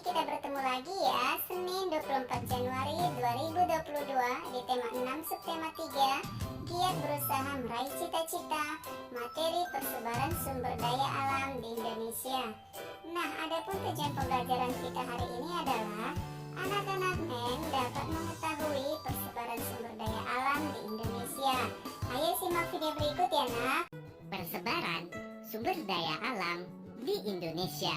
kita bertemu lagi ya, Senin 24 Januari 2022 di tema 6 subtema 3, giat berusaha meraih cita-cita, materi persebaran sumber daya alam di Indonesia. Nah, adapun tujuan pembelajaran kita hari ini adalah anak-anak MEN dapat mengetahui persebaran sumber daya alam di Indonesia. Ayo simak video berikut ya nak. Persebaran sumber daya alam di Indonesia.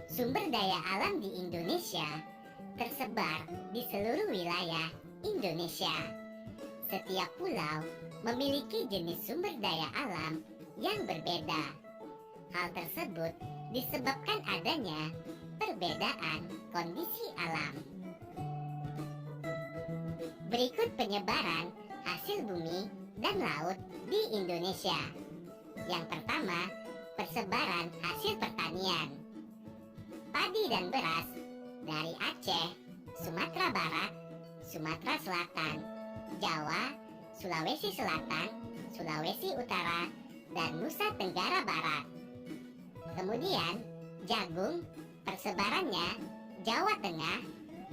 Sumber daya alam di Indonesia tersebar di seluruh wilayah Indonesia. Setiap pulau memiliki jenis sumber daya alam yang berbeda. Hal tersebut disebabkan adanya perbedaan kondisi alam. Berikut penyebaran hasil bumi dan laut di Indonesia. Yang pertama, persebaran hasil pertanian. Padi dan beras dari Aceh, Sumatera Barat, Sumatera Selatan, Jawa, Sulawesi Selatan, Sulawesi Utara, dan Nusa Tenggara Barat. Kemudian, jagung persebarannya Jawa Tengah,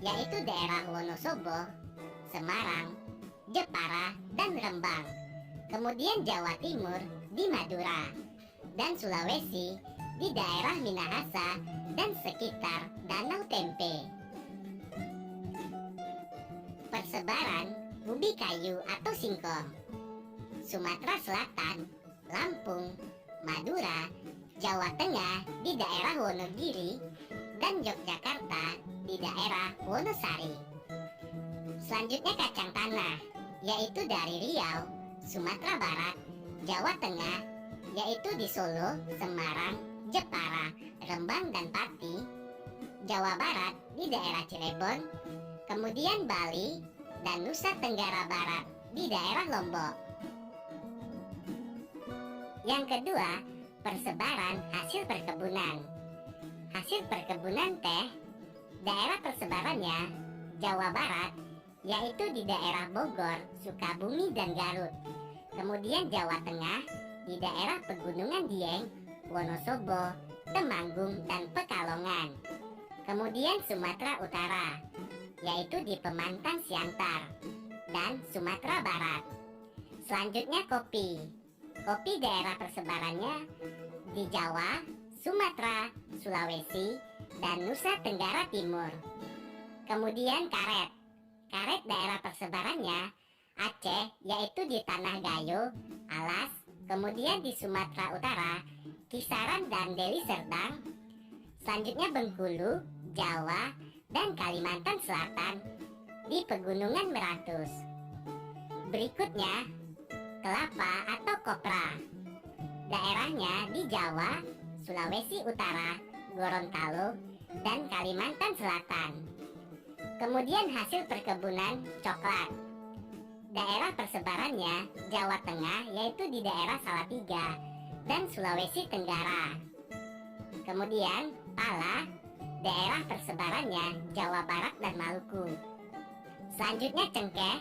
yaitu daerah Wonosobo, Semarang, Jepara, dan Rembang. Kemudian Jawa Timur di Madura, dan Sulawesi di daerah Minahasa dan sekitar Danau Tempe. Persebaran ubi kayu atau singkong. Sumatera Selatan, Lampung, Madura, Jawa Tengah di daerah Wonogiri, dan Yogyakarta di daerah Wonosari. Selanjutnya kacang tanah, yaitu dari Riau, Sumatera Barat, Jawa Tengah, yaitu di Solo, Semarang, Jepara, Rembang, dan Pati. Jawa Barat di daerah Cirebon, kemudian Bali, dan Nusa Tenggara Barat di daerah Lombok. Yang kedua, persebaran hasil perkebunan. Hasil perkebunan teh, daerah persebarannya Jawa Barat, yaitu di daerah Bogor, Sukabumi, dan Garut. Kemudian Jawa Tengah di daerah Pegunungan Dieng, Wonosobo, Temanggung, dan Pekalongan. Kemudian Sumatera Utara, yaitu di Pemantang Siantar, dan Sumatera Barat. Selanjutnya kopi. Kopi daerah persebarannya di Jawa, Sumatera, Sulawesi, dan Nusa Tenggara Timur. Kemudian karet. Karet daerah persebarannya Aceh, yaitu di Tanah Gayo, Alas, kemudian di Sumatera Utara, Kisaran, dan Deli Serdang. Selanjutnya Bengkulu, Jawa, dan Kalimantan Selatan di Pegunungan Meratus. Berikutnya kelapa atau kopra. Daerahnya di Jawa, Sulawesi Utara, Gorontalo, dan Kalimantan Selatan. Kemudian hasil perkebunan coklat. Daerah persebarannya Jawa Tengah, yaitu di daerah Salatiga dan Sulawesi Tenggara. Kemudian pala, daerah persebarannya Jawa Barat dan Maluku. Selanjutnya cengkeh.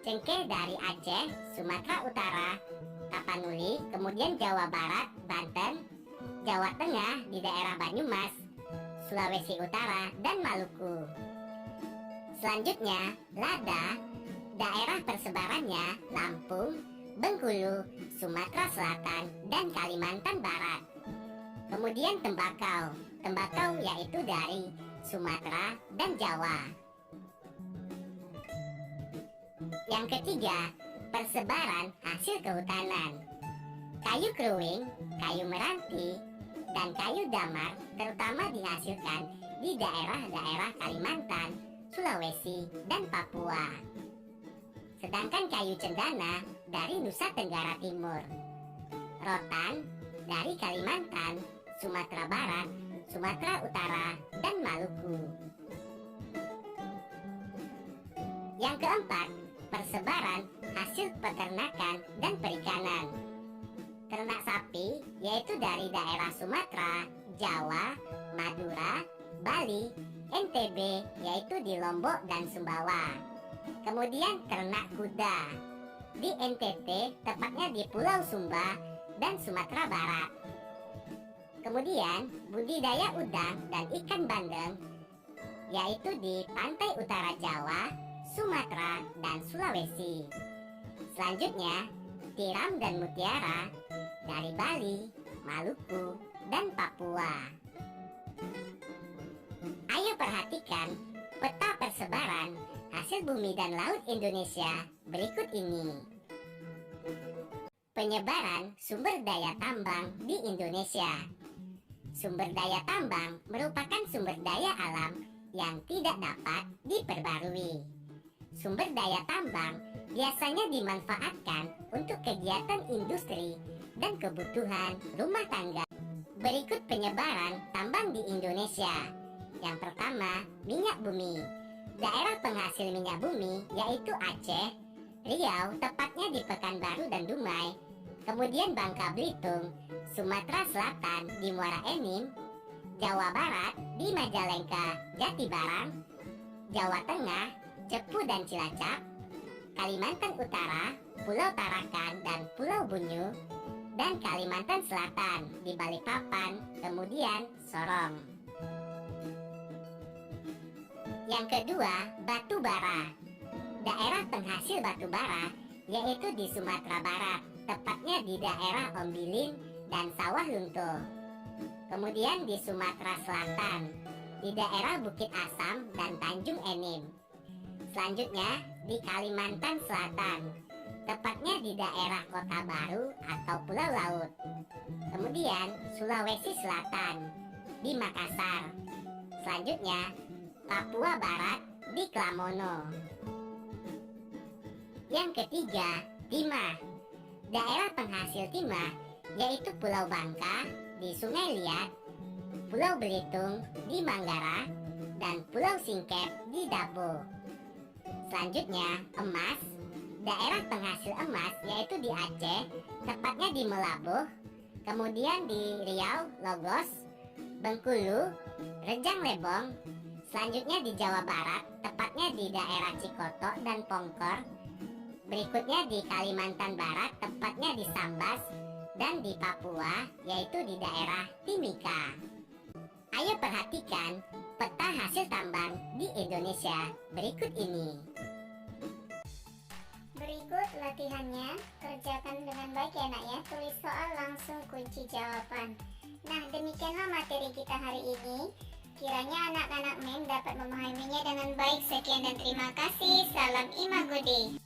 Cengkeh dari Aceh, Sumatera Utara, Tapanuli, kemudian Jawa Barat, Banten, Jawa Tengah di daerah Banyumas, Sulawesi Utara, dan Maluku. Selanjutnya lada, daerah persebarannya Lampung, Bengkulu, Sumatera Selatan, dan Kalimantan Barat. Kemudian tembakau. Tembakau yaitu dari Sumatera dan Jawa. Yang ketiga, persebaran hasil kehutanan. Kayu keruing, kayu meranti, dan kayu damar terutama dihasilkan di daerah-daerah Kalimantan, Sulawesi, dan Papua. Sedangkan kayu cendana dari Nusa Tenggara Timur. Rotan dari Kalimantan, Sumatera Barat, Sumatera Utara, dan Maluku. Yang keempat, persebaran hasil peternakan dan perikanan. Ternak sapi yaitu dari daerah Sumatera, Jawa, Madura, Bali, NTB yaitu di Lombok dan Sumbawa. Kemudian ternak kuda di NTT, tepatnya di Pulau Sumba dan Sumatera Barat. Kemudian budidaya udang dan ikan bandeng, yaitu di pantai utara Jawa, Sumatera, dan Sulawesi. Selanjutnya, tiram dan mutiara dari Bali, Maluku, dan Papua. Ayo perhatikan peta persebaran hasil bumi dan laut Indonesia berikut ini. Penyebaran sumber daya tambang di Indonesia. Sumber daya tambang merupakan sumber daya alam yang tidak dapat diperbarui. Sumber daya tambang biasanya dimanfaatkan untuk kegiatan industri dan kebutuhan rumah tangga. Berikut penyebaran tambang di Indonesia. Yang pertama, minyak bumi. Daerah penghasil minyak bumi yaitu Aceh, Riau, tepatnya di Pekanbaru dan Dumai, kemudian Bangka Belitung, Sumatera Selatan di Muara Enim, Jawa Barat di Majalengka, Jatibarang, Jawa Tengah, Cepu dan Cilacap, Kalimantan Utara, Pulau Tarakan dan Pulau Bunyu, dan Kalimantan Selatan di Balikpapan, kemudian Sorong. Yang kedua, batu bara. Daerah penghasil batu bara yaitu di Sumatera Barat, tepatnya di daerah Ombilin dan Sawah Lunto. Kemudian di Sumatera Selatan, di daerah Bukit Asam dan Tanjung Enim. Selanjutnya di Kalimantan Selatan, tepatnya di daerah Kota Baru atau Pulau Laut. Kemudian Sulawesi Selatan, di Makassar. Selanjutnya Papua Barat di Klamono. Yang ketiga, timah. Daerah penghasil timah yaitu Pulau Bangka di Sungai Liat, Pulau Belitung di Manggarai, dan Pulau Singkep di Dabo. Selanjutnya, emas. Daerah penghasil emas yaitu di Aceh, tepatnya di Melabuh, kemudian di Riau, Logos, Bengkulu, Rejang Lebong. Selanjutnya di Jawa Barat, tepatnya di daerah Cikoto dan Pongkor. Berikutnya di Kalimantan Barat, tepatnya di Sambas, dan di Papua, yaitu di daerah Timika. Ayo perhatikan peta hasil tambang di Indonesia berikut ini. Berikut latihannya, kerjakan dengan baik ya nak ya. Tulis soal langsung kunci jawaban. Nah, demikianlah materi kita hari ini. Kiranya anak-anak MEM dapat memahaminya dengan baik. Sekian dan terima kasih. Salam Imagudi.